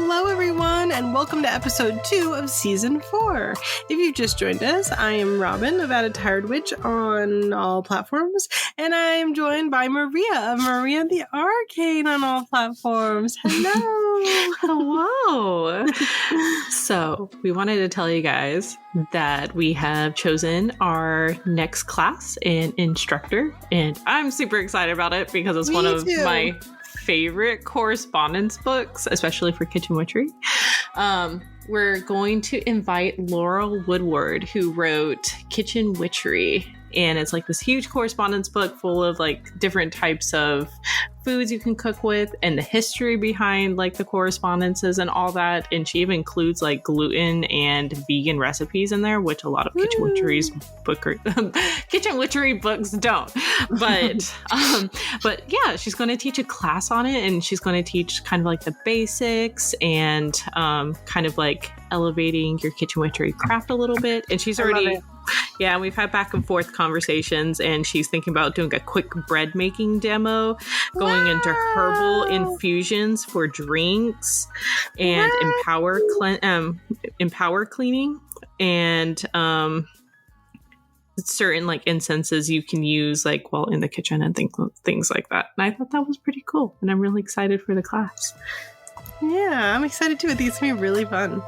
Hello, everyone, and welcome to episode 2 of season 4. If you've just joined us, I am Robin of Added Tired Witch on all platforms, and I am joined by Maria of Maria the Arcane on all platforms. Hello! Hello! So, we wanted to tell you guys that we have chosen our next class and instructor, and I'm super excited about it because it's one of my favorite correspondence books, especially for kitchen witchery. We're going to invite Laurel Woodward, who wrote Kitchen Witchery, and it's like this huge correspondence book full of like different types of foods you can cook with and the history behind like the correspondences and all that. And she even includes like gluten and vegan recipes in there, which a lot of kitchen witchery books don't. But yeah, she's going to teach a class on it, and she's going to teach kind of like the basics and kind of like elevating your kitchen witchery craft a little bit. And she's already, yeah, we've had back and forth conversations, and she's thinking about doing a quick bread making demo, going into herbal infusions for drinks, and empower cleaning, and certain like incenses you can use like while in the kitchen and things like that. And I thought that was pretty cool, and I'm really excited for the class. Yeah, I'm excited too. I think it's gonna be really fun.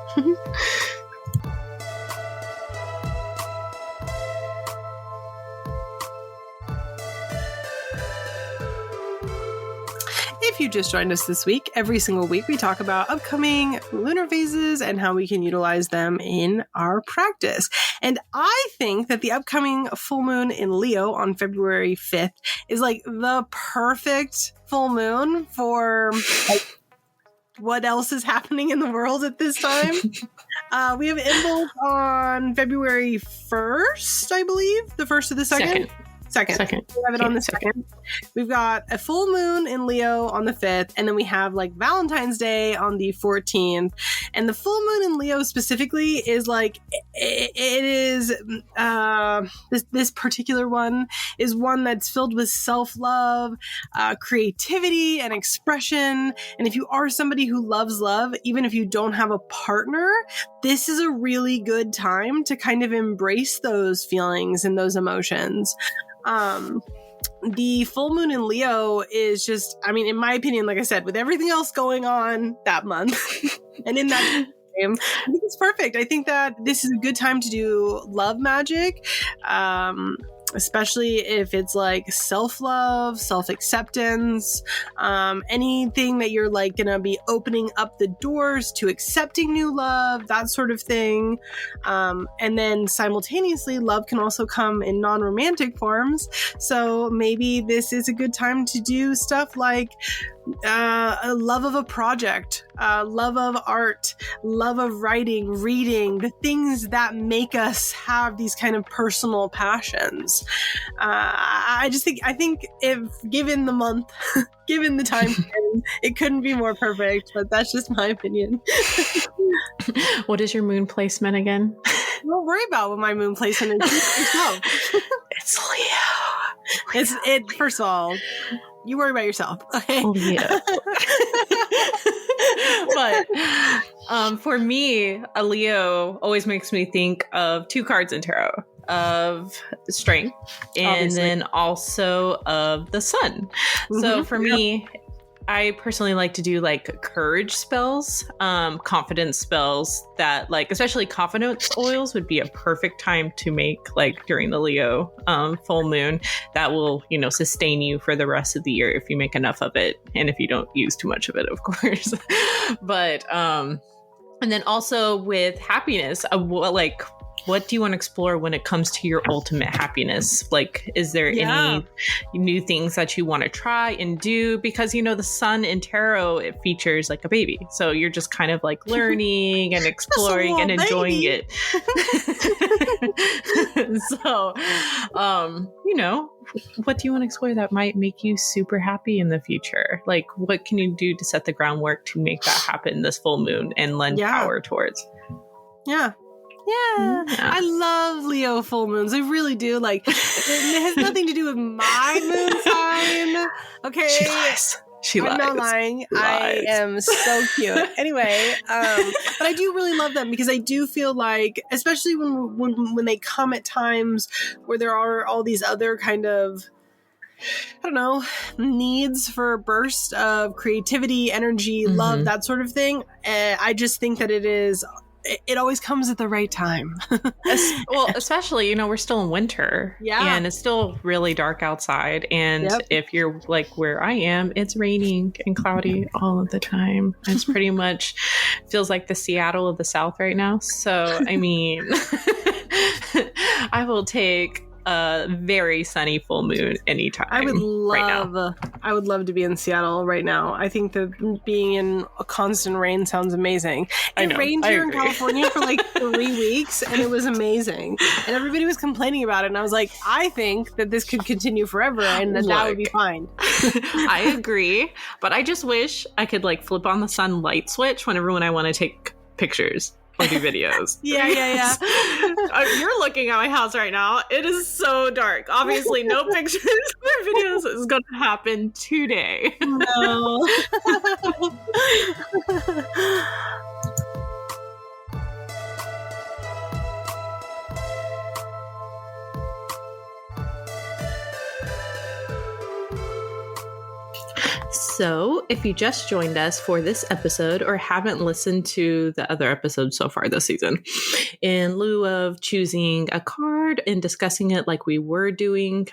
If you just joined us this week, every single week we talk about upcoming lunar phases and how we can utilize them in our practice. And I think that the upcoming full moon in Leo on February 5th is like the perfect full moon for like what else is happening in the world at this time. We have Imbolc on February 1st, I believe. The first or the second? Second. We have it on the second. We've got a full moon in Leo on the 5th, and then we have like Valentine's Day on the 14th. And the full moon in Leo specifically is like, it is, this particular one is one that's filled with self-love, creativity, and expression. And if you are somebody who loves love, even if you don't have a partner, this is a really good time to kind of embrace those feelings and those emotions. The full moon in Leo is just, I mean, in my opinion, like I said, with everything else going on that month and in that time, I think it's perfect. I think that this is a good time to do love magic, especially if it's like self-love, self-acceptance, anything that you're like gonna be opening up the doors to accepting new love, that sort of thing. And then simultaneously, love can also come in non-romantic forms. So maybe this is a good time to do stuff like a love of a project, love of art, love of writing, reading, the things that make us have these kind of personal passions. I think if given the month, given the time frame, it couldn't be more perfect, but that's just my opinion. What is your moon placement again? Don't worry about what my moon placement is. It's Leo. It's first of all, you worry about yourself. Okay. Oh, yeah. But for me, a Leo always makes me think of two cards in tarot, of strength and obviously, then also of the sun. Mm-hmm. So for me, I personally like to do like courage spells, confidence spells that like, especially confidence oils would be a perfect time to make like during the Leo full moon. That will, sustain you for the rest of the year if you make enough of it. And if you don't use too much of it, of course. But, and then also with happiness, what do you want to explore when it comes to your ultimate happiness? Like, is there any new things that you want to try and do? Because, the sun in tarot, it features like a baby. So you're just kind of like learning and exploring and enjoying it. So, what do you want to explore that might make you super happy in the future? Like, what can you do to set the groundwork to make that happen this full moon and lend power towards? Yeah. I love Leo full moons. I really do. Like, it has nothing to do with my moon sign. Okay. She lies. I'm not lying. Lies. I am so cute. Anyway, but I do really love them because I do feel like, especially when they come at times where there are all these other kind of, I don't know, needs for a burst of creativity, energy, love, that sort of thing. I just think that it always comes at the right time. Well, especially, we're still in winter. Yeah. And it's still really dark outside. And if you're like where I am, it's raining and cloudy all of the time. It's pretty much feels like the Seattle of the South right now. So, I mean, I will take a very sunny full moon anytime. I would love to be in Seattle right now. I think that being in a constant rain sounds amazing. It rained here in California for like 3 weeks, and it was amazing. And everybody was complaining about it, and I was like, I think that this could continue forever, and that would be fine. I agree, but I just wish I could like flip on the sun light switch whenever I want to take pictures. Or do videos. Yeah. You're looking at my house right now. It is so dark. Obviously, no pictures or videos is going to happen today. No. So, if you just joined us for this episode or haven't listened to the other episodes so far this season, in lieu of choosing a card and discussing it like we were doing,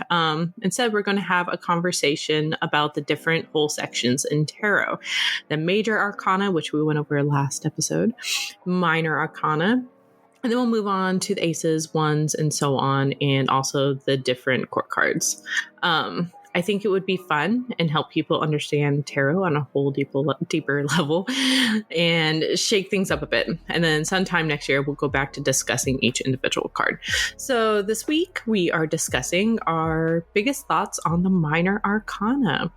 instead we're going to have a conversation about the different whole sections in tarot. The Major Arcana, which we went over last episode, Minor Arcana, and then we'll move on to the aces, ones, and so on, and also the different court cards. I think it would be fun and help people understand tarot on a whole deeper level and shake things up a bit. And then sometime next year, we'll go back to discussing each individual card. So this week, we are discussing our biggest thoughts on the Minor Arcana.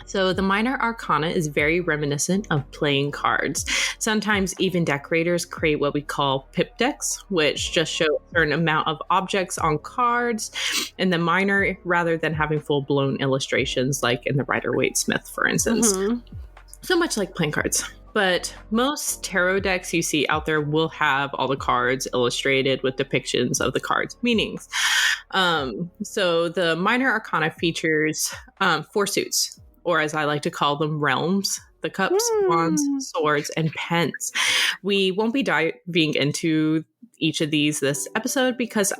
So the Minor Arcana is very reminiscent of playing cards. Sometimes even decorators create what we call pip decks, which just show a certain amount of objects on cards. And the minor, rather than having full-blown illustrations like in the Rider-Waite-Smith, for instance. So much like playing cards. But most tarot decks you see out there will have all the cards illustrated with depictions of the cards' meanings. So the Minor Arcana features 4 suits, or as I like to call them, realms: the cups, wands, swords, and pens. We won't be diving into each of these this episode because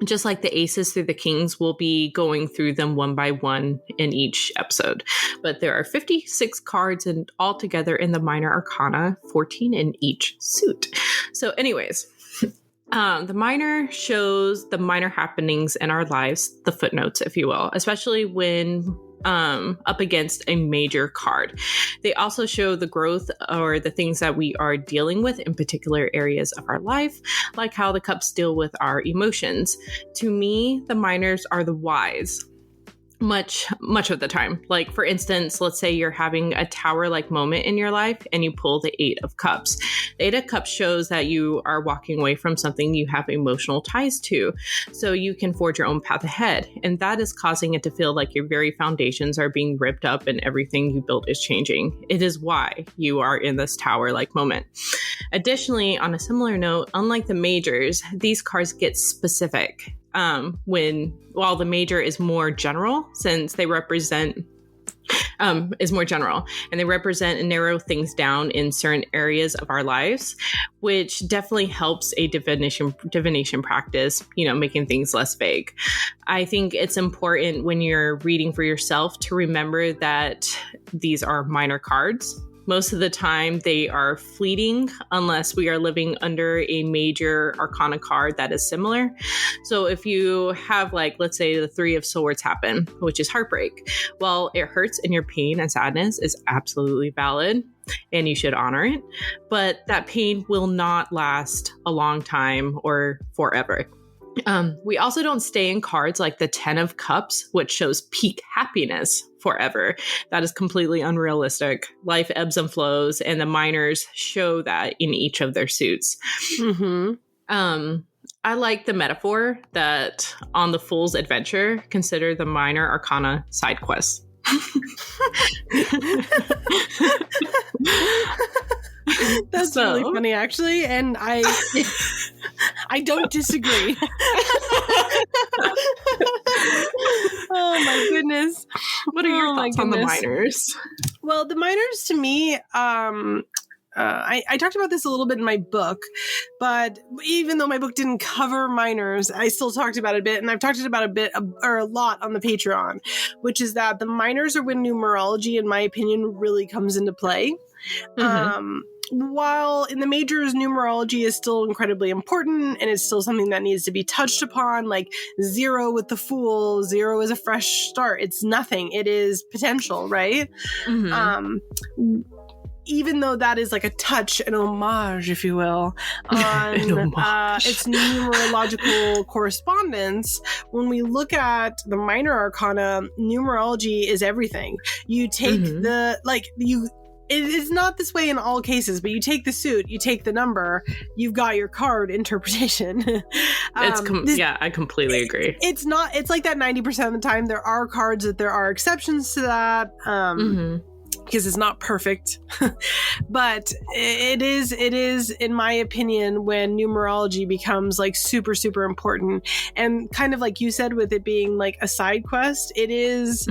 just like the aces through the kings, we'll be going through them one by one in each episode. But there are 56 cards and altogether in the Minor Arcana, 14 in each suit. So anyways, the minor shows the minor happenings in our lives, the footnotes, if you will, especially when up against a major card. They also show the growth or the things that we are dealing with in particular areas of our life, like how the cups deal with our emotions. To me, the minors are the whys. Much of the time. Like, for instance, let's say you're having a tower-like moment in your life and you pull the 8 of Cups. The 8 of Cups shows that you are walking away from something you have emotional ties to, so you can forge your own path ahead. And that is causing it to feel like your very foundations are being ripped up and everything you built is changing. It is why you are in this tower-like moment. Additionally, on a similar note, unlike the majors, these cards get specific. While the major is more general, since they represent is more general and they represent and narrow things down in certain areas of our lives, which definitely helps a divination practice, making things less vague. I think it's important when you're reading for yourself to remember that these are minor cards. Most of the time, they are fleeting unless we are living under a major arcana card that is similar. So if you have, let's say the 3 of Swords happen, which is heartbreak, well, it hurts and your pain and sadness is absolutely valid and you should honor it. But that pain will not last a long time or forever. We also don't stay in cards like the 10 of Cups, which shows peak happiness forever. That is completely unrealistic. Life ebbs and flows, and the minors show that in each of their suits. I like the metaphor that on the Fool's Adventure, consider the Minor Arcana side quests. That's really funny, actually, and I don't disagree. Oh my goodness! What are your thoughts on the minors? Well, the minors, to me, I talked about this a little bit in my book, but even though my book didn't cover minors, I still talked about it a bit, and I've talked about it a lot on the Patreon, which is that the minors are when numerology, in my opinion, really comes into play. Mm-hmm. While in the majors, numerology is still incredibly important, and it's still something that needs to be touched upon, like 0 with the Fool, 0 is a fresh start. It's nothing. It is potential, right? Mm-hmm. Even though that is like a touch, an homage, if you will, on its numerological correspondence, when we look at the minor arcana, numerology is everything. You take it is not this way in all cases, but you take the suit, you take the number, you've got your card interpretation. I completely agree. It's like that 90% of the time. There are cards that there are exceptions to that. Because it's not perfect. But it is, in my opinion, when numerology becomes like super, super important. And kind of like you said, with it being like a side quest, it is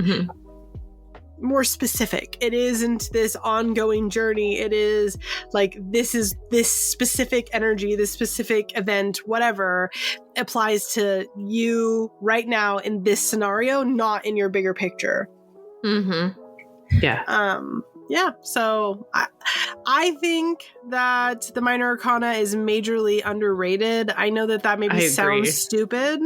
more specific. It isn't this ongoing journey. It is like, this is this specific energy, this specific event, whatever applies to you right now in this scenario, not in your bigger picture. Mm-hmm. Yeah. So I think that the minor arcana is majorly underrated. I know that maybe sounds stupid.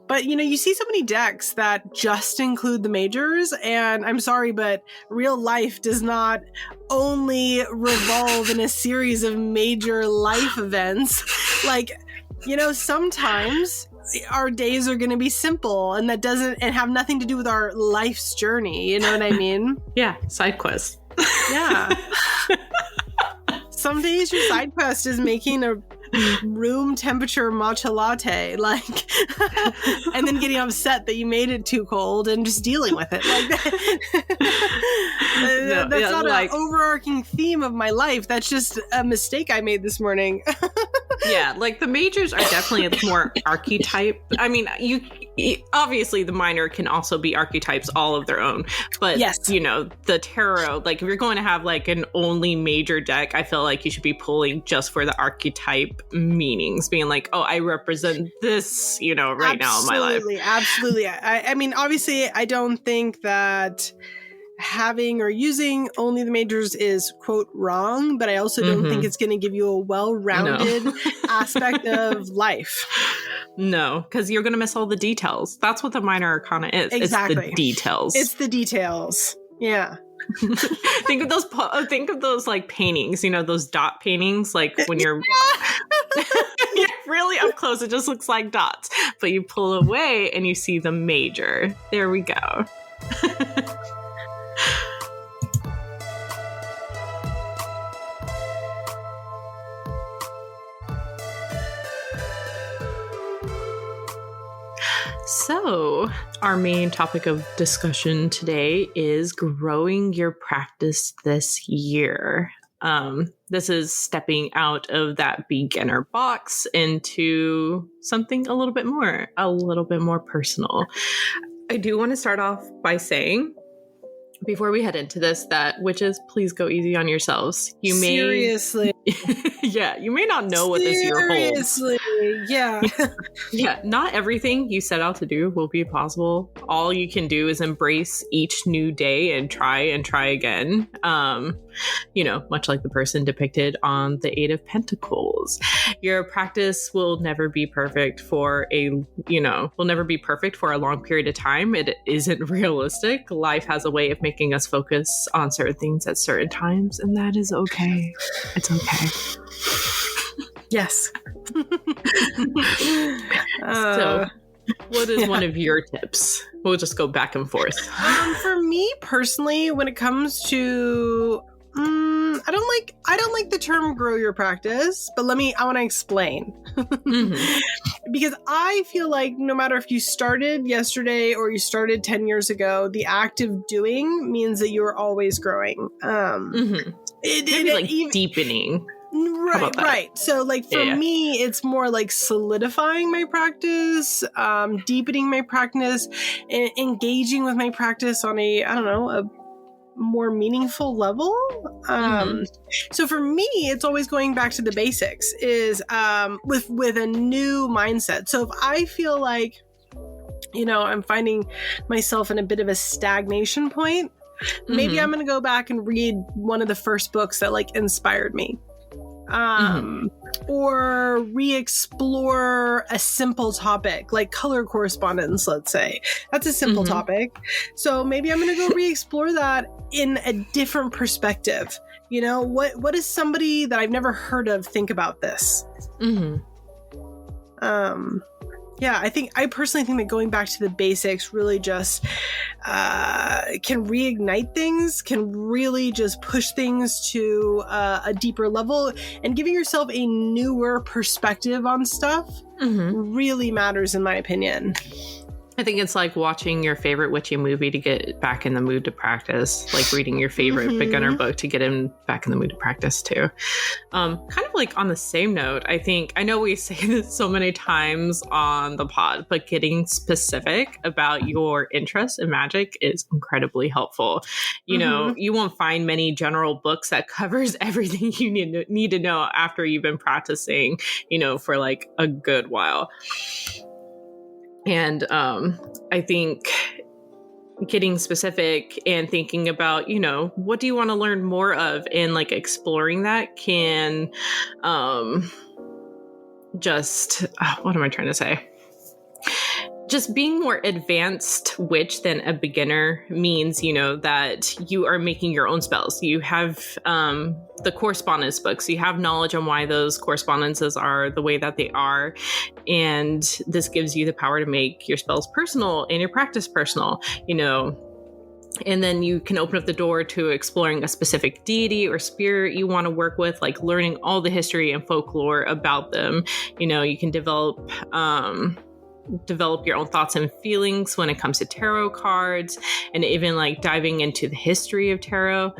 But you see so many decks that just include the majors, and I'm sorry, but real life does not only revolve in a series of major life events. Like, sometimes our days are going to be simple, and and have nothing to do with our life's journey. You know what I mean? Yeah, side quest. Yeah. Some days your side quest is making a room temperature matcha latte, like, and then getting upset that you made it too cold and just dealing with it. Like that's not an overarching theme of my life. That's just a mistake I made this morning. Yeah, like the majors are definitely more archetype. I mean, you obviously the minor can also be archetypes all of their own, but yes, the tarot, like if you're going to have like an only major deck, I feel like you should be pulling just for the archetype meanings, being like, oh, I represent this, right now in my life. Absolutely. I mean, obviously, I don't think that having or using only the majors is, quote, wrong, but I also don't think it's going to give you a well-rounded aspect of life. No, because you're going to miss all the details. That's what the minor arcana is. Exactly. It's the details. It's the details. Yeah. Think of those like paintings, those dot paintings, like when you're you're really up close, it just looks like dots, but you pull away and you see the major. There we go. So, our main topic of discussion today is growing your practice this year. This is stepping out of that beginner box into something a little bit more personal. I do want to start off by saying, before we head into this, that witches, please go easy on yourselves. Seriously. Yeah, you may not know what this year holds. Seriously, yeah. Yeah, not everything you set out to do will be possible. All you can do is embrace each new day and try again. Much like the person depicted on the 8 of Pentacles. Your practice will never be perfect for a long period of time. It isn't realistic. Life has a way of making us focus on certain things at certain times, and that is okay. It's okay. Yes. So, what is one of your tips? We'll just go back and forth. For me personally, when it comes to I don't like the term grow your practice, but I want to explain. Because I feel like no matter if you started yesterday or you started 10 years ago, the act of doing means that you're always growing. Deepening. Right. So like for me, it's more like solidifying my practice, deepening my practice, and engaging with my practice on a more meaningful level. So for me, it's always going back to the basics is with a new mindset. So if I feel like, I'm finding myself in a bit of a stagnation point, maybe I'm going to go back and read one of the first books that like inspired me. Or re-explore a simple topic like color correspondence, let's say. That's a simple topic. So maybe I'm going to go re-explore that in a different perspective. What does somebody that I've never heard of think about this? I personally think that going back to the basics really just can reignite things, can really just push things to a deeper level, and giving yourself a newer perspective on stuff really matters, in my opinion. I think it's like watching your favorite witchy movie to get back in the mood to practice, like reading your favorite beginner book to get him back in the mood to practice too. Kind of like on the same note, I know we say this so many times on the pod, but getting specific about your interest in magic is incredibly helpful. You won't find many general books that covers everything you need to know after you've been practicing, for like a good while. And I think getting specific and thinking about, what do you want to learn more of, and like exploring that can what am I trying to say? Just being more advanced witch than a beginner means, that you are making your own spells. You have the correspondence books. You have knowledge on why those correspondences are the way that they are. And this gives you the power to make your spells personal and your practice personal, And then you can open up the door to exploring a specific deity or spirit you want to work with, like learning all the history and folklore about them. You can develop your own thoughts and feelings when it comes to tarot cards, and even like diving into the history of tarot.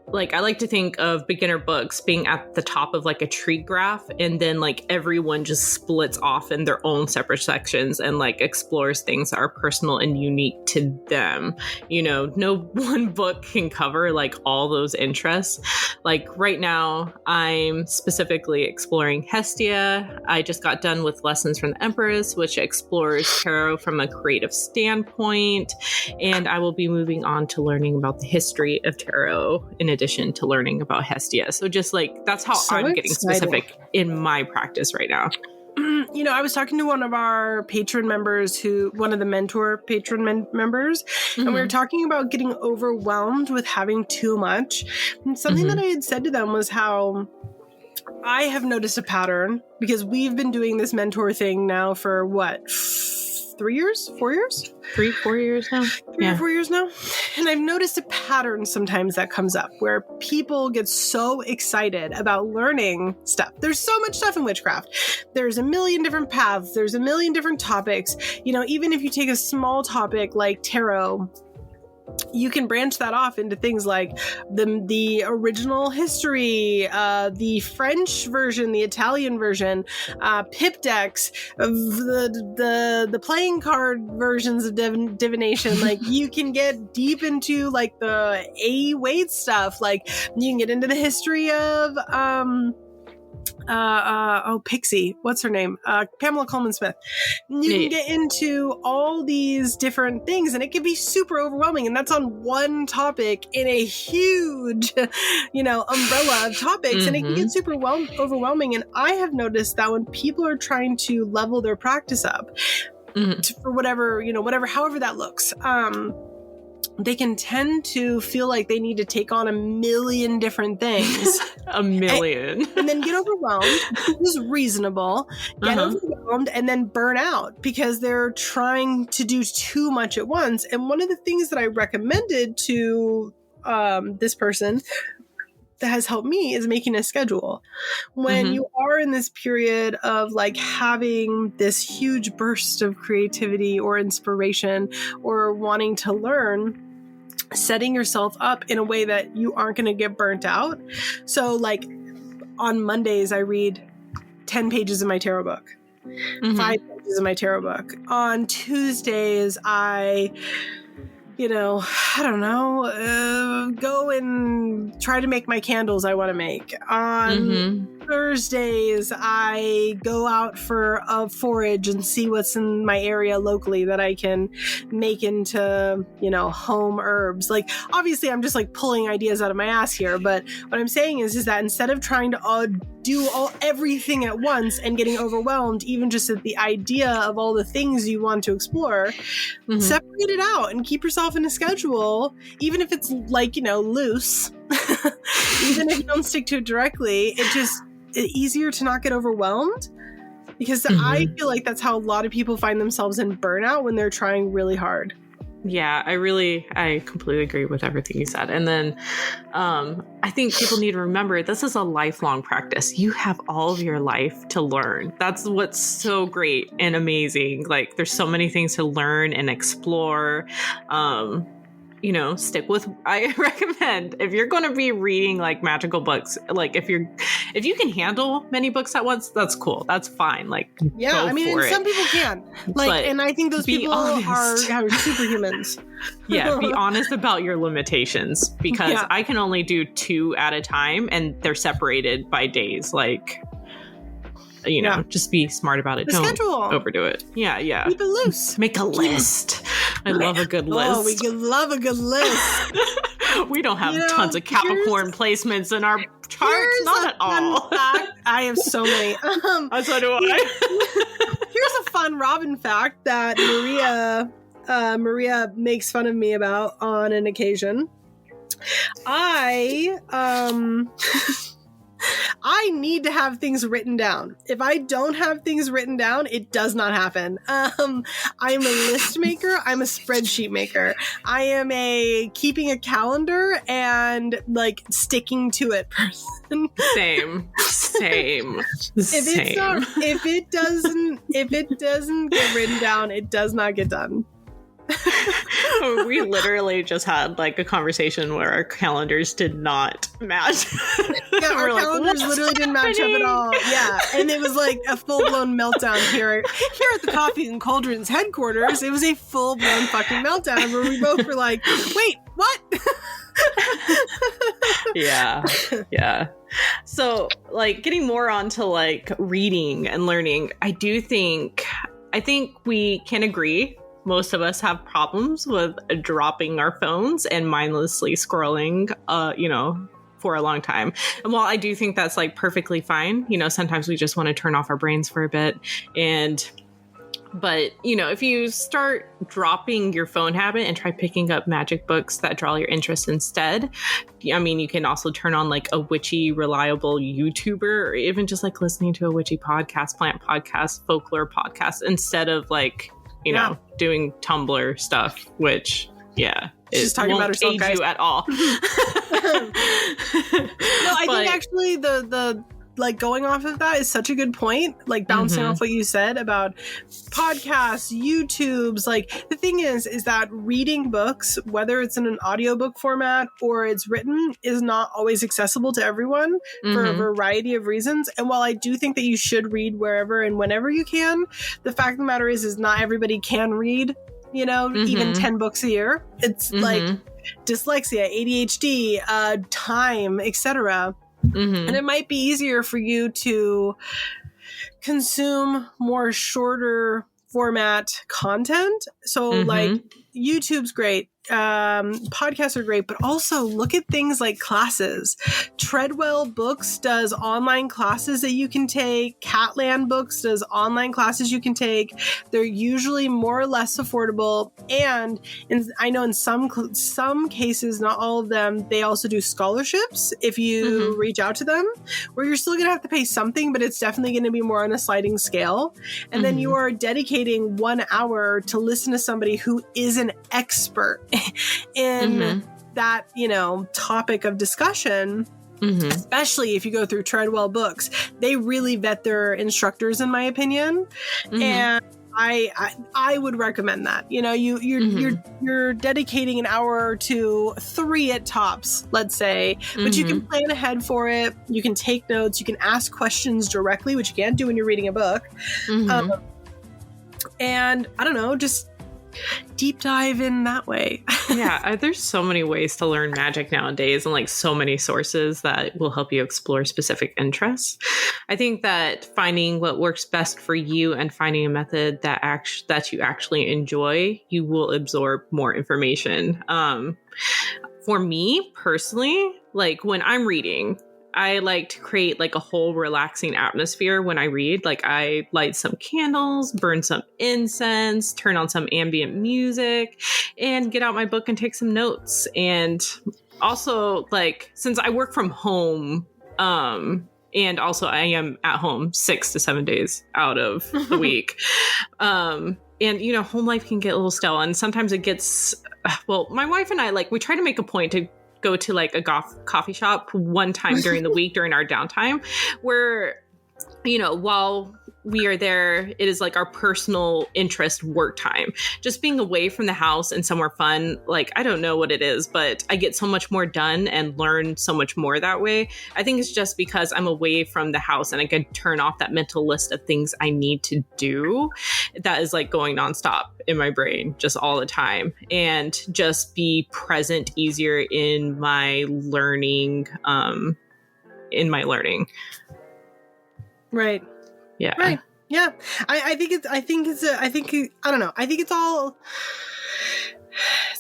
Like I like to think of beginner books being at the top of like a tree graph, and then like everyone just splits off in their own separate sections and like explores things that are personal and unique to them. No one book can cover like all those interests. Like right now, I'm specifically exploring Hestia. I just got done with Lessons from the Empress, which explores tarot from a creative standpoint, and I will be moving on to learning about the history of tarot in addition to learning about Hestia. So just like, that's how I'm getting specific in my practice right now. I was talking to one of our patron members one of the mentor patron members, and we were talking about getting overwhelmed with having too much. And something that I had said to them was how I have noticed a pattern, because we've been doing this mentor thing now for 3 years, 4 years? 3-4 years now. 3 or 4 years now. And I've noticed a pattern sometimes that comes up where people get so excited about learning stuff. There's so much stuff in witchcraft. There's a million different paths. There's a million different topics. Even if you take a small topic like tarot, you can branch that off into things like the original history, the French version, the Italian version, pip decks, the playing card versions of divination. Like you can get deep into like the A weight stuff. Like you can get into the history of Pixie, what's her name? Pamela Coleman Smith. You can get into all these different things, and it can be super overwhelming. And that's on one topic in a huge, umbrella of topics, and it can get super overwhelming. And I have noticed that when people are trying to level their practice up for whatever, however that looks, they can tend to feel like they need to take on a million different things. A million. And then get overwhelmed, which is reasonable. Get overwhelmed and then burn out because they're trying to do too much at once. And one of the things that I recommended to this person that has helped me is making a schedule. When you are in this period of like having this huge burst of creativity or inspiration or wanting to learn, setting yourself up in a way that you aren't going to get burnt out. So like on Mondays, I read 10 pages of my tarot book, 5 pages of my tarot book. On Tuesdays, I go and try to make my candles I want to make. On Thursdays, I go out for a forage and see what's in my area locally that I can make into, home herbs. Like, obviously, I'm just like pulling ideas out of my ass here. But what I'm saying is that instead of trying to do everything at once and getting overwhelmed, even just at the idea of all the things you want to explore, separate it out and keep yourself in a schedule, even if it's like, loose, even if you don't stick to it directly, it's easier to not get overwhelmed, because I feel like that's how a lot of people find themselves in burnout when they're trying really hard. Yeah, I completely agree with everything you said. And then I think people need to remember this is a lifelong practice. You have all of your life to learn. That's what's so great and amazing. Like, there's so many things to learn and explore. Stick with, I recommend, if you're going to be reading like magical books, like if you can handle many books at once, that's cool. That's fine. Like, yeah, I mean, and some people can, like, and I think those people are superhumans. Yeah. Be honest about your limitations, because I can only do 2 at a time and they're separated by days. Like, just be smart about it. Don't overdo it. Yeah. Keep it loose. Make a list. I love a good list. Oh, we love a good list. We don't have tons of Capricorn placements in our charts. Not at all. I have so many. So do I. Here's a fun Robin fact that Maria makes fun of me about on an occasion. I need to have things written down. If I don't have things written down, it does not happen. I'm a list maker. I'm a spreadsheet maker. I am a keeping a calendar and like sticking to it person. Same. If it doesn't get written down, it does not get done. We literally just had like a conversation where our calendars did not match. Yeah, our calendars literally didn't match up at all. Yeah, and it was like a full-blown meltdown here at the Coffee and Cauldrons headquarters. It was a full-blown fucking meltdown where we both were like, wait, what? Yeah. So like getting more onto like reading and learning, I think we can agree most of us have problems with dropping our phones and mindlessly scrolling, for a long time. And while I do think that's like perfectly fine, sometimes we just want to turn off our brains for a bit. But if you start dropping your phone habit and try picking up magic books that draw your interest instead, I mean, you can also turn on like a witchy, reliable YouTuber, or even just like listening to a witchy podcast, plant podcast, folklore podcast, instead of like, doing Tumblr stuff, which, she's talking about herself, age guys. You at all. No, I think actually the like going off of that is such a good point, like bouncing off what you said about podcasts, YouTubes. Like the thing is that reading books, whether it's in an audiobook format or it's written, is not always accessible to everyone for a variety of reasons. And while I do think that you should read wherever and whenever you can, the fact of the matter is not everybody can read, even 10 books a year. It's like dyslexia, ADHD, time, etc. And it might be easier for you to consume more shorter format content. So like YouTube's great. Podcasts are great, but also look at things like classes. Treadwell Books does online classes that you can take. Catland Books does online classes you can take. They're usually more or less affordable, and I know in some cases, not all of them, they also do scholarships if you reach out to them, where you're still going to have to pay something, but it's definitely going to be more on a sliding scale. And then you are dedicating 1 hour to listen to somebody who is an expert in that, topic of discussion, especially if you go through Treadwell books, they really vet their instructors, in my opinion. And I would recommend that. You're dedicating an hour to 3 at tops, let's say, but you can plan ahead for it. You can take notes. You can ask questions directly, which you can't do when you're reading a book. And I don't know, just deep dive in that way. Yeah, there's so many ways to learn magic nowadays, and like so many sources that will help you explore specific interests. I think that finding what works best for you and finding a method that you actually enjoy, you will absorb more information. For me personally, like when I'm reading, I like to create like a whole relaxing atmosphere when I read. Like I light some candles, burn some incense, turn on some ambient music, and get out my book and take some notes. And also, like, since I work from home, and also I am at home 6 to 7 days out of the week. And, home life can get a little stale. And sometimes it gets, my wife and I, like, we try to make a point to go to like a coffee shop one time during the week during our downtime where, while we are there, it is like our personal interest work time. Just being away from the house and somewhere fun, like, I don't know what it is, but I get so much more done and learn so much more that way. I think it's just because I'm away from the house and I can turn off that mental list of things I need to do that is like going nonstop in my brain just all the time, and just be present easier in my learning, Right. Yeah. Right. Yeah. I think it's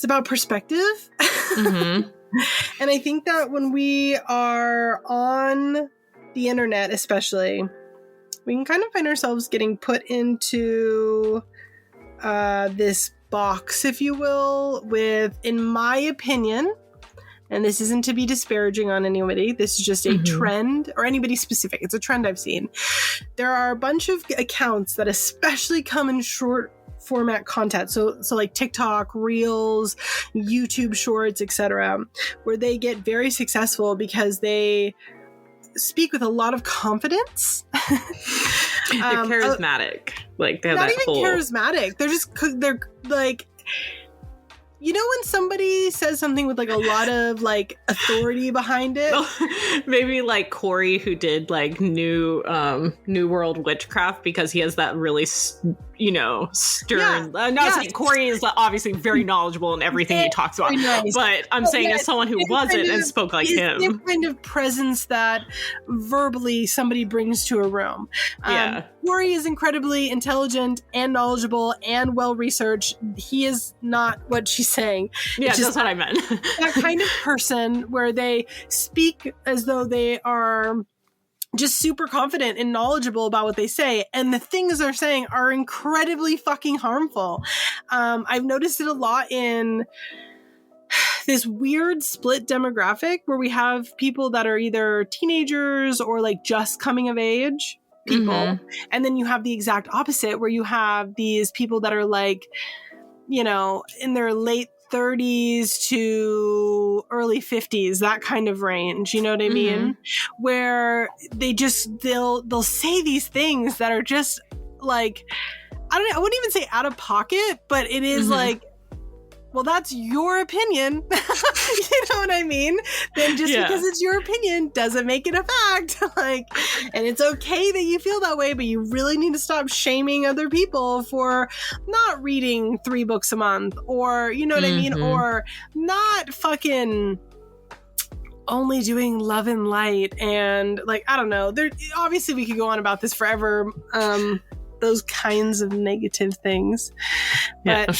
about perspective. And I think that when we are on the internet, especially, we can kind of find ourselves getting put into this box, if you will, with, in my opinion, and this isn't to be disparaging on anybody, this is just a trend, or anybody specific. It's a trend I've seen. There are a bunch of accounts that especially come in short format content. So like TikTok, Reels, YouTube Shorts, etc., where they get very successful because they speak with a lot of confidence. They're charismatic. Like, they have not that even whole... charismatic. They're like, when somebody says something with like a lot of like authority behind it. Maybe like Corey, who did like New World Witchcraft, because he has that really stern. Saying Corey is obviously very knowledgeable in everything he talks about, nice. But I'm saying as someone who wasn't and spoke like him, the kind of presence that verbally somebody brings to a room. Corey is incredibly intelligent and knowledgeable and well researched. He is not what she's saying. Yeah, that's what I meant. That kind of person where they speak as though they are just super confident and knowledgeable about what they say, and the things they're saying are incredibly fucking harmful. I've noticed it a lot in this weird split demographic where we have people that are either teenagers or like just coming of age people, and then you have the exact opposite where you have these people that are like, in their late 30s to early 50s, that kind of range, you know what I mean? Where they'll say these things that are just like, I wouldn't even say out of pocket, but it is like, well, that's your opinion. You know what I mean? Then just because it's your opinion doesn't make it a fact. And it's okay that you feel that way, but you really need to stop shaming other people for not reading 3 books a month, or, you know what I mean? Or not fucking only doing love and light. And like, I don't know. Obviously we could go on about this forever. Those kinds of negative things. But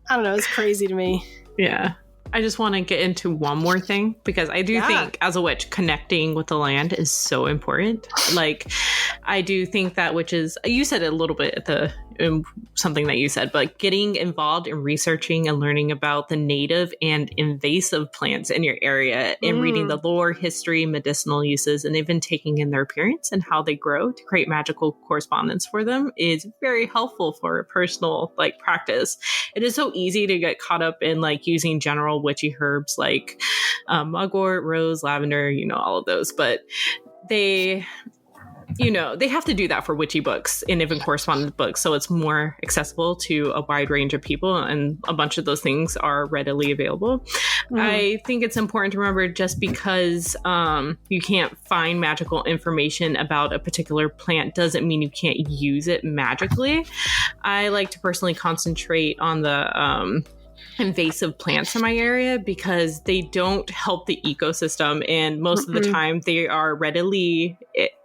I don't know. It's crazy to me. Yeah. I just want to get into one more thing, because I do think as a witch, connecting with the land is so important. Like, I do think that witches, you said it a little bit something that you said, but getting involved in researching and learning about the native and invasive plants in your area and reading the lore, history, medicinal uses, and even taking in their appearance and how they grow to create magical correspondence for them is very helpful for personal like practice. It is so easy to get caught up in like using general witchy herbs like mugwort, rose, lavender, all of those, but they have to do that for witchy books and even correspondence books. So it's more accessible to a wide range of people. And a bunch of those things are readily available. I think it's important to remember just because you can't find magical information about a particular plant doesn't mean you can't use it magically. I like to personally concentrate on the invasive plants in my area because they don't help the ecosystem, and most of the time they are readily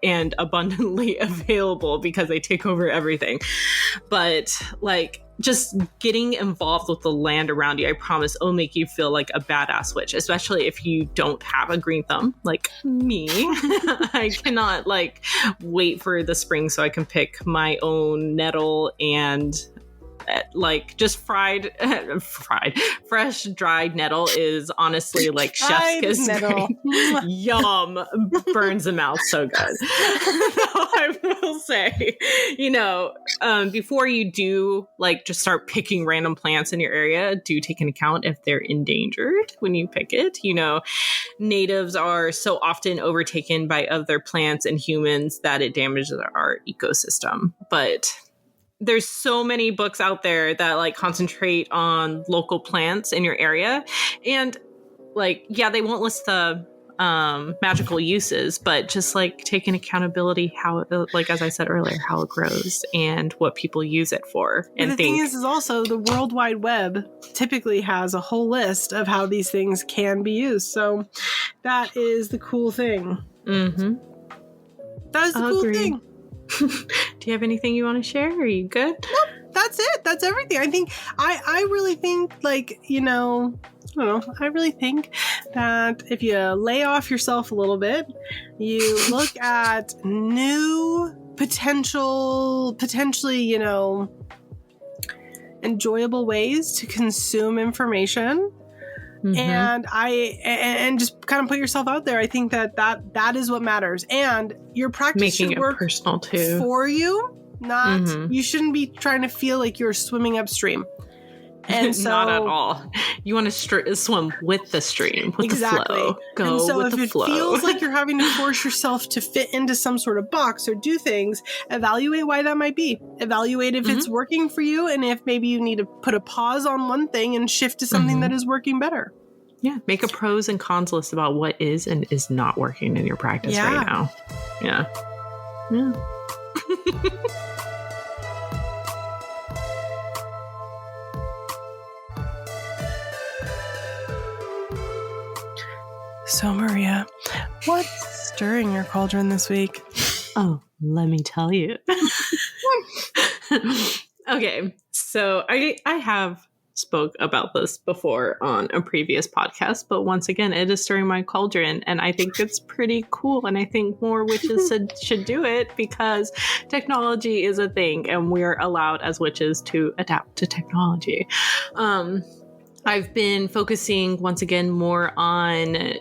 and abundantly available because they take over everything. But like just getting involved with the land around you, I promise, will make you feel like a badass witch, especially if you don't have a green thumb like me. I cannot like wait for the spring so I can pick my own nettle and like just fresh dried nettle is honestly like chef's kiss. Yum, burns the mouth so good. I will say, before you do like just start picking random plants in your area, do take into account if they're endangered when you pick it. Natives are so often overtaken by other plants and humans that it damages our ecosystem. But there's so many books out there that like concentrate on local plants in your area. And like, yeah, they won't list the magical uses, but just like taking accountability, how, like, as I said earlier, how it grows and what people use it for. And the thing is also the World Wide Web typically has a whole list of how these things can be used. So that is the cool thing. Mm-hmm. That is the cool thing. Do you have anything you want to share? Are you good? Nope, that's it. That's everything. I think I really think like, I don't know. I really think that if you lay off yourself a little bit, you look at new potentially, enjoyable ways to consume information. And and just kind of put yourself out there. I think that is what matters. And your practice making should it work personal too for you. Not you shouldn't be trying to feel like you're swimming upstream. And so, not at all. You want to swim with the stream, with the flow. Go and so with the flow. If it feels like you're having to force yourself to fit into some sort of box or do things, evaluate why that might be. Evaluate if it's working for you, and if maybe you need to put a pause on one thing and shift to something that is working better. Yeah, make a pros and cons list about what is and is not working in your practice right now. Yeah. So, Maria, what's stirring your cauldron this week? Oh, let me tell you. Okay, so I have spoke about this before on a previous podcast, but once again, it is stirring my cauldron, and I think it's pretty cool, and I think more witches should do it because technology is a thing, and we're allowed as witches to adapt to technology. I've been focusing once again more on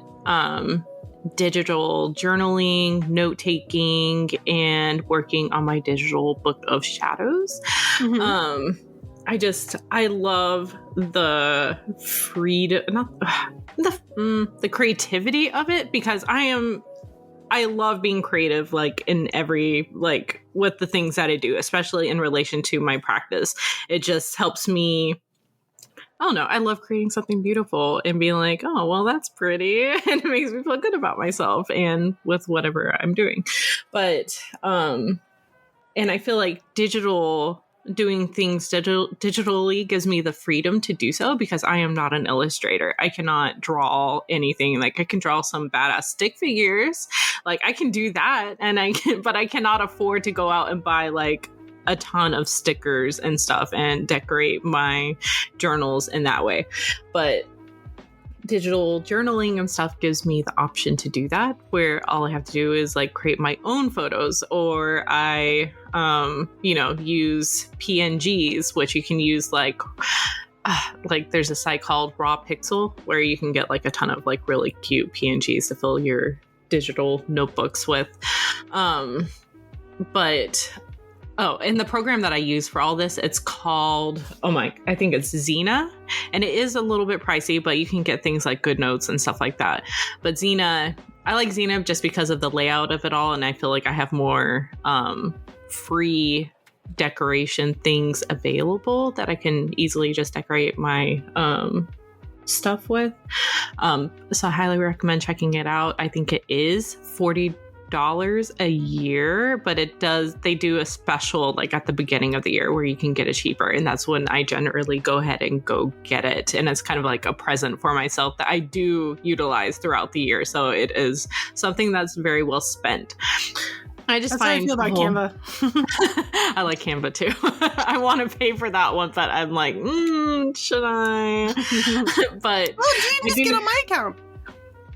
digital journaling, note-taking, and working on my digital book of shadows. I love the freedom, the creativity of it, because I love being creative, like in every, like with the things that I do, especially in relation to my practice. It just helps me. I don't know. I love creating something beautiful and being like, oh, well, that's pretty. And it makes me feel good about myself and with whatever I'm doing. But, and I feel like doing things digitally gives me the freedom to do so, because I am not an illustrator. I cannot draw anything. Like, I can draw some badass stick figures. Like, I can do that, but I cannot afford to go out and buy like a ton of stickers and stuff and decorate my journals in that way. But digital journaling and stuff gives me the option to do that, where all I have to do is like create my own photos, or I, use PNGs, which you can use like there's a site called Raw Pixel where you can get like a ton of like really cute PNGs to fill your digital notebooks with. And the program that I use for all this, it's called, I think it's Xena, and it is a little bit pricey, but you can get things like GoodNotes and stuff like that. But Xena, I like Xena just because of the layout of it all, and I feel like I have more free decoration things available that I can easily just decorate my stuff with. So I highly recommend checking it out. I think it is $40 a year, but they do a special like at the beginning of the year where you can get it cheaper, and that's when I generally go ahead and go get it, and it's kind of like a present for myself that I do utilize throughout the year. So it is something that's very well spent. That's how I feel about Canva. I like Canva too. I want to pay for that one, but I'm like, should I? But just get on my account.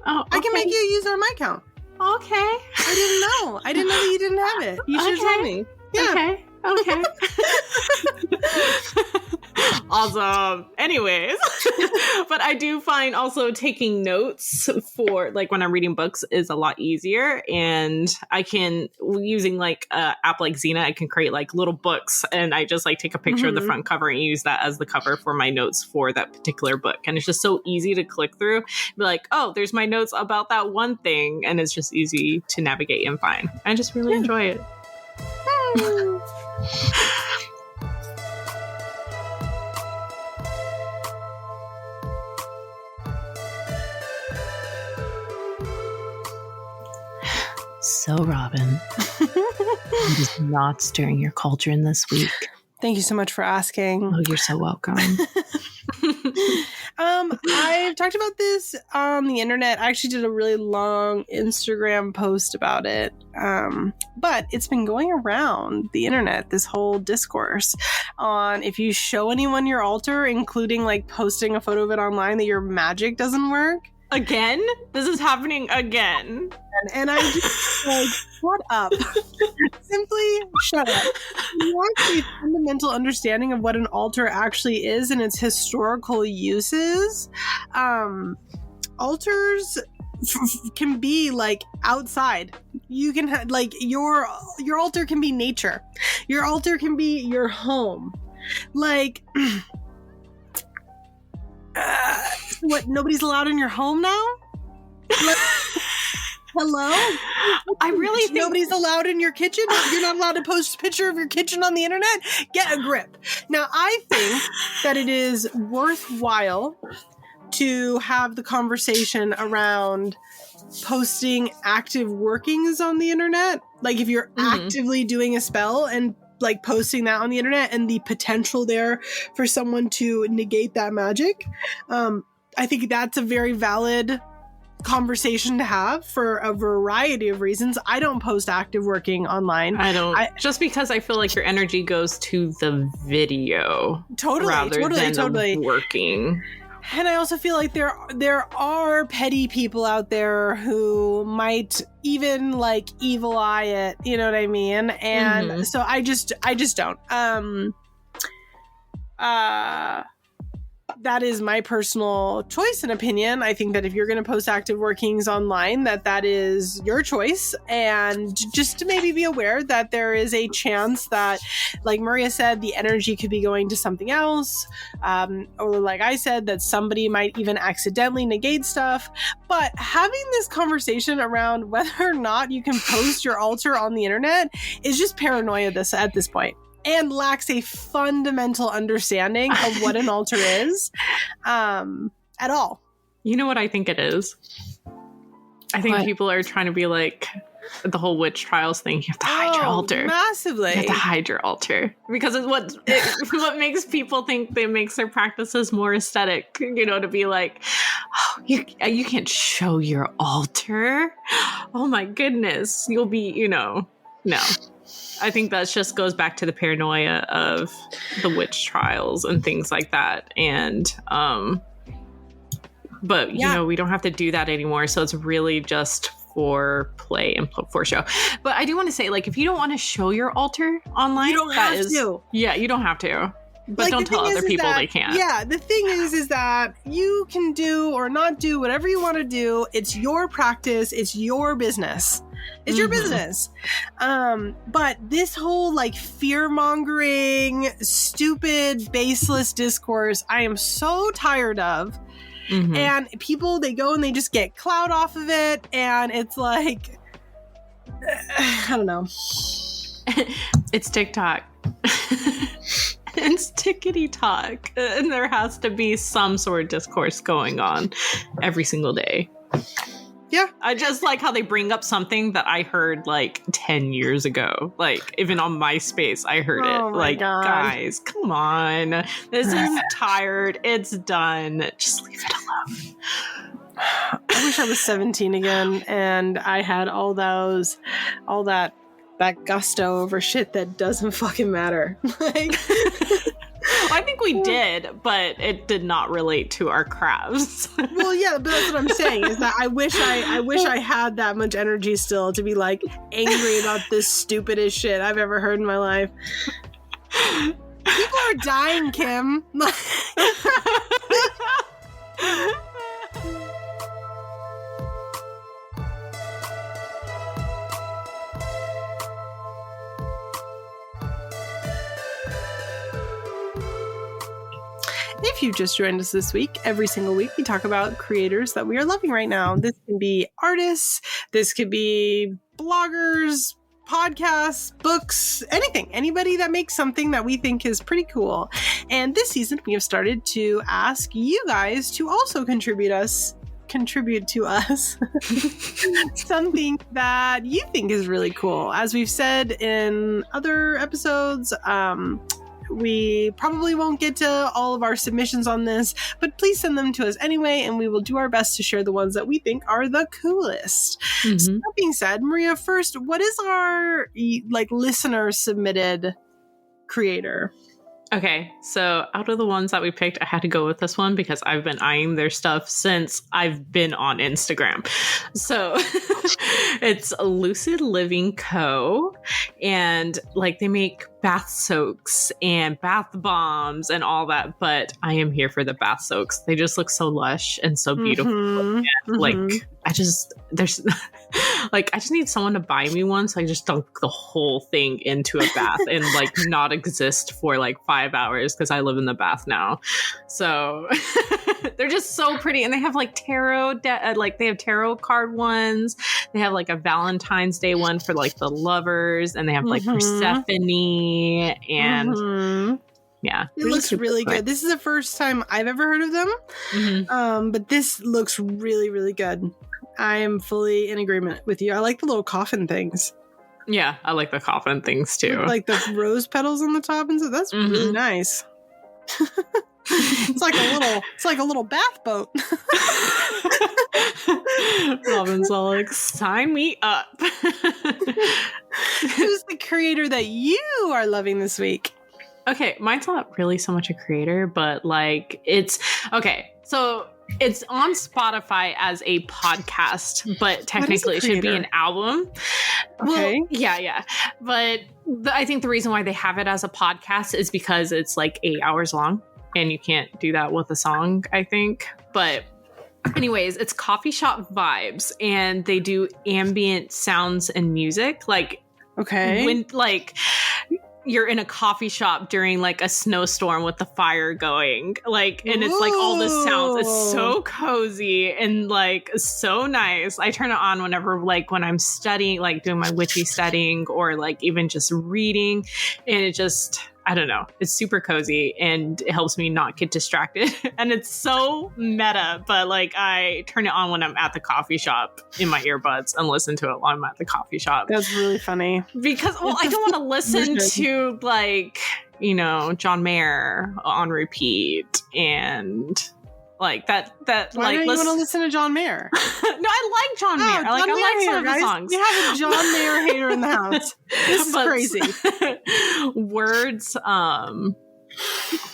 Oh, okay. I can make you use on my account. Okay. I didn't know that you didn't have it. You should tell me. Yeah. Okay. Awesome. Anyways, but I do find also taking notes for like when I'm reading books is a lot easier, and I can, using like an app like Xena, I can create like little books, and I just like take a picture of the front cover and use that as the cover for my notes for that particular book. And it's just so easy to click through, be like, oh, there's my notes about that one thing, and it's just easy to navigate and find. I just really enjoy it. So, Robin, what is not stirring your cauldron this week? Thank you so much for asking. Oh, you're so welcome. I've talked about this on the internet. I actually did a really long Instagram post about it. But it's been going around the internet, this whole discourse on if you show anyone your altar, including like posting a photo of it online, that your magic doesn't work. Again? This is happening again. And I just like, shut up. Simply shut up. You want a fundamental understanding of what an altar actually is and its historical uses. Altars can be like outside. You can like your altar can be nature. Your altar can be your home. Like what, nobody's allowed in your home now? Like, hello? I really think nobody's allowed in your kitchen? You're not allowed to post a picture of your kitchen on the internet? Get a grip. Now, I think that it is worthwhile to have the conversation around posting active workings on the internet. Like if you're actively doing a spell and like posting that on the internet and the potential there for someone to negate that magic. I think that's a very valid conversation to have for a variety of reasons. I don't post active working online. I don't, just because I feel like your energy goes to the video rather than the working. And I also feel like there are petty people out there who might even like evil eye it, you know what I mean? And so I just don't. That is my personal choice and opinion. I think that if you're going to post active workings online, that is your choice. And just to maybe be aware that there is a chance that, like Maria said, the energy could be going to something else. Or like I said, that somebody might even accidentally negate stuff. But having this conversation around whether or not you can post your altar on the internet is just paranoia at this point. And lacks a fundamental understanding of what an altar is at all. You know what I think it is? I think people are trying to be like the whole witch trials thing. You have to hide your altar. Massively. You have to hide your altar. Because it's what makes people think that makes their practices more aesthetic. You know, to be like, oh, you can't show your altar. Oh my goodness. You'll be, no. I think that just goes back to the paranoia of the witch trials and things like that. And but you know, we don't have to do that anymore. So it's really just for play and for show. But I do want to say, like, if you don't want to show your altar online, you don't have to. Yeah, you don't have to. But like, don't tell other people they can't. Yeah, the thing is that you can do or not do whatever you want to do. It's your practice. It's your business. It's your business. But this whole like fear-mongering, stupid, baseless discourse, I am so tired of. And people, they go and they just get clout off of it. And it's like, I don't know. It's TikTok. It's tickety talk, and there has to be some sort of discourse going on every single day. Yeah. I just like how they bring up something that I heard like 10 years ago. Like, even on MySpace, I heard it. Like, guys, come on. This is tired. It's done. Just leave it alone. I wish I was 17 again and I had all that gusto over shit that doesn't fucking matter. Like, I think we did, but it did not relate to our crafts. Well, yeah, but that's what I'm saying, is that I wish I had that much energy still to be like angry about this stupidest shit I've ever heard in my life. People are dying, Kim. If you just joined us this week, every single week we talk about creators that we are loving right now. This can be artists, this could be bloggers, podcasts, books, anything. Anybody that makes something that we think is pretty cool. And this season we have started to ask you guys to also contribute to us something that you think is really cool. As we've said in other episodes, we probably won't get to all of our submissions on this, but please send them to us anyway, and we will do our best to share the ones that we think are the coolest. So that being said, Maria, first, what is our like listener submitted creator? Okay, so out of the ones that we picked, I had to go with this one because I've been eyeing their stuff since I've been on Instagram. So it's Lucid Living Co. And like they make bath soaks and bath bombs and all that, but I am here for the bath soaks. They just look so lush and so beautiful. And like I just need someone to buy me one so I just dunk the whole thing into a bath and like not exist for like 5 hours because I live in the bath now. So they're just so pretty, and they have like tarot they have tarot card ones. They have like a Valentine's Day one for like the lovers, and they have like Persephone and yeah, it looks really good. This is the first time I've ever heard of them. But this looks really, really good. I am fully in agreement with you. I like the little coffin things. Yeah, I like the coffin things too. Like the rose petals on the top and stuff. That's really nice. It's like a little bath boat. Robin's all like, sign me up. Who's the creator that you are loving this week? Okay, mine's not really so much a creator, but like it's okay. So it's on Spotify as a podcast, but technically it should be an album. Okay. Well, yeah. But I think the reason why they have it as a podcast is because it's like 8 hours long, and you can't do that with a song, I think. But anyways, it's Coffee Shop Vibes, and they do ambient sounds and music. Like, okay. When like you're in a coffee shop during like a snowstorm with the fire going, like, and it's like all the sounds. It's so cozy and like so nice. I turn it on whenever, like when I'm studying, like doing my witchy studying, or like even just reading, and it just, I don't know, it's super cozy and it helps me not get distracted. And it's so meta, but like I turn it on when I'm at the coffee shop in my earbuds and listen to it while I'm at the coffee shop. That's really funny. Because, well, I don't want to listen to like, you know, John Mayer on repeat and like that. Why like, don't you want to listen to John Mayer? No, I like John Mayer. I like some of his songs. We have a John Mayer hater in the house. This is crazy. Words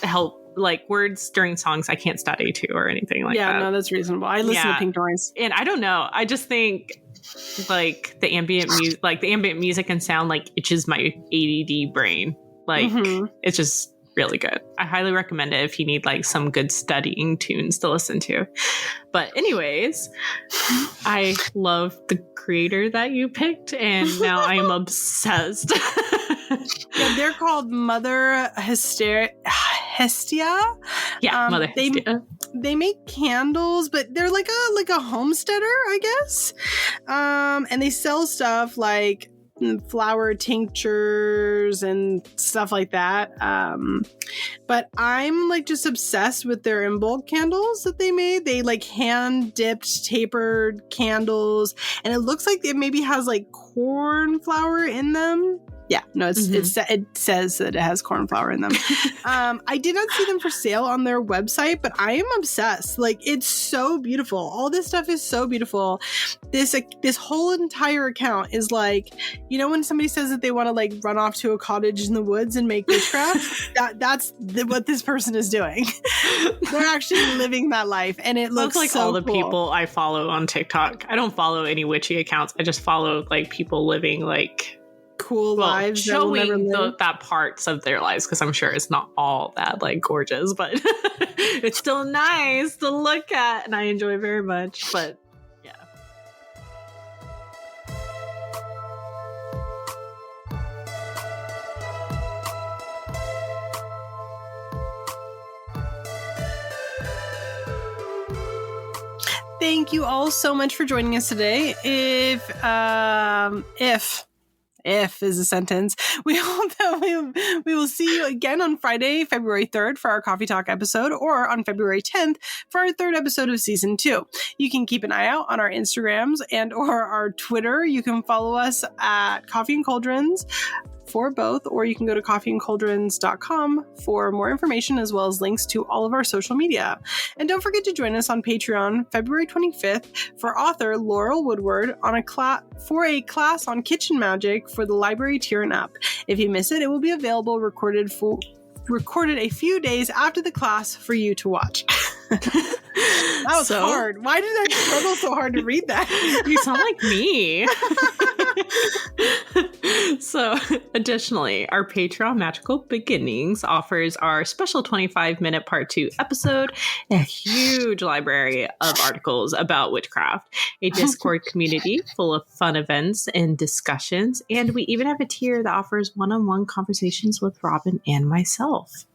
help like words during songs I can't study to or anything like that. Yeah, no, that's reasonable. I listen to Pink Noise. And I don't know. I just think like the ambient music and sound like itches my ADD brain. Like it's just really good. I highly recommend it if you need like some good studying tunes to listen to. But anyways, I love the creator that you picked, and now I am obsessed. Yeah, they're called Motherhestia. Yeah, Motherhestia. They make candles, but they're like a homesteader, I guess. And they sell stuff like flower tinctures and stuff like that. But I'm like just obsessed with their in bulk candles that they made. They like hand dipped tapered candles, and it looks like it maybe has like corn flour in them. Yeah, no, it says that it has corn flour in them. I did not see them for sale on their website, but I am obsessed. Like, it's so beautiful. All this stuff is so beautiful. This whole entire account is like, you know, when somebody says that they want to like run off to a cottage in the woods and make witchcraft, that's what this person is doing. They're actually living that life, and it looks like so all the cool. People I follow on TikTok. I don't follow any witchy accounts. I just follow like people living like cool lives, showing that parts of their lives, because I'm sure it's not all that like gorgeous, but it's still nice to look at, and I enjoy very much. But yeah. Thank you all so much for joining us today. If is a sentence, we hope that we will see you again on Friday, February 3rd for our Coffee Talk episode, or on February 10th for our third episode of season 2. You can keep an eye out on our Instagrams and or our Twitter. You can follow us at Coffee and Cauldrons for both, or you can go to coffeeandcauldrons.com for more information, as well as links to all of our social media. And don't forget to join us on Patreon February 25th for author Laurel Woodward on a class on kitchen magic for the library tier and up. If you miss it, it will be available recorded a few days after the class for you to watch. That was hard. Why did I struggle so hard to read that? You sound like me. So, additionally, our Patreon Magical Beginnings offers our special 25-minute part 2 episode, a huge library of articles about witchcraft, a Discord community full of fun events and discussions, and we even have a tier that offers one-on-one conversations with Robin and myself.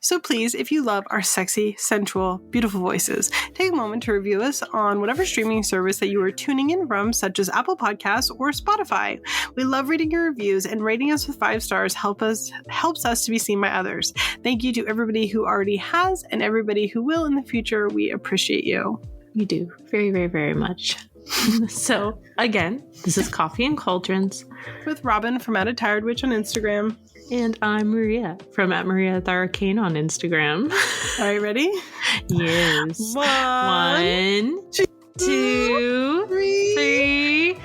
So please, if you love our sexy, sensual, beautiful voices, take a moment to review us on whatever streaming service that you are tuning in from, such as Apple Podcasts or Spotify. We love reading your reviews, and rating us with 5 stars helps us to be seen by others. Thank you to everybody who already has and everybody who will in the future. We appreciate you. We do. Very, very, very much. So, again, this is Coffee and Cauldrons with Robin from @tiredwitch on Instagram. And I'm Maria from @Maria_Arcana on Instagram. Are you ready? Yes. 1, 2, 3, 4.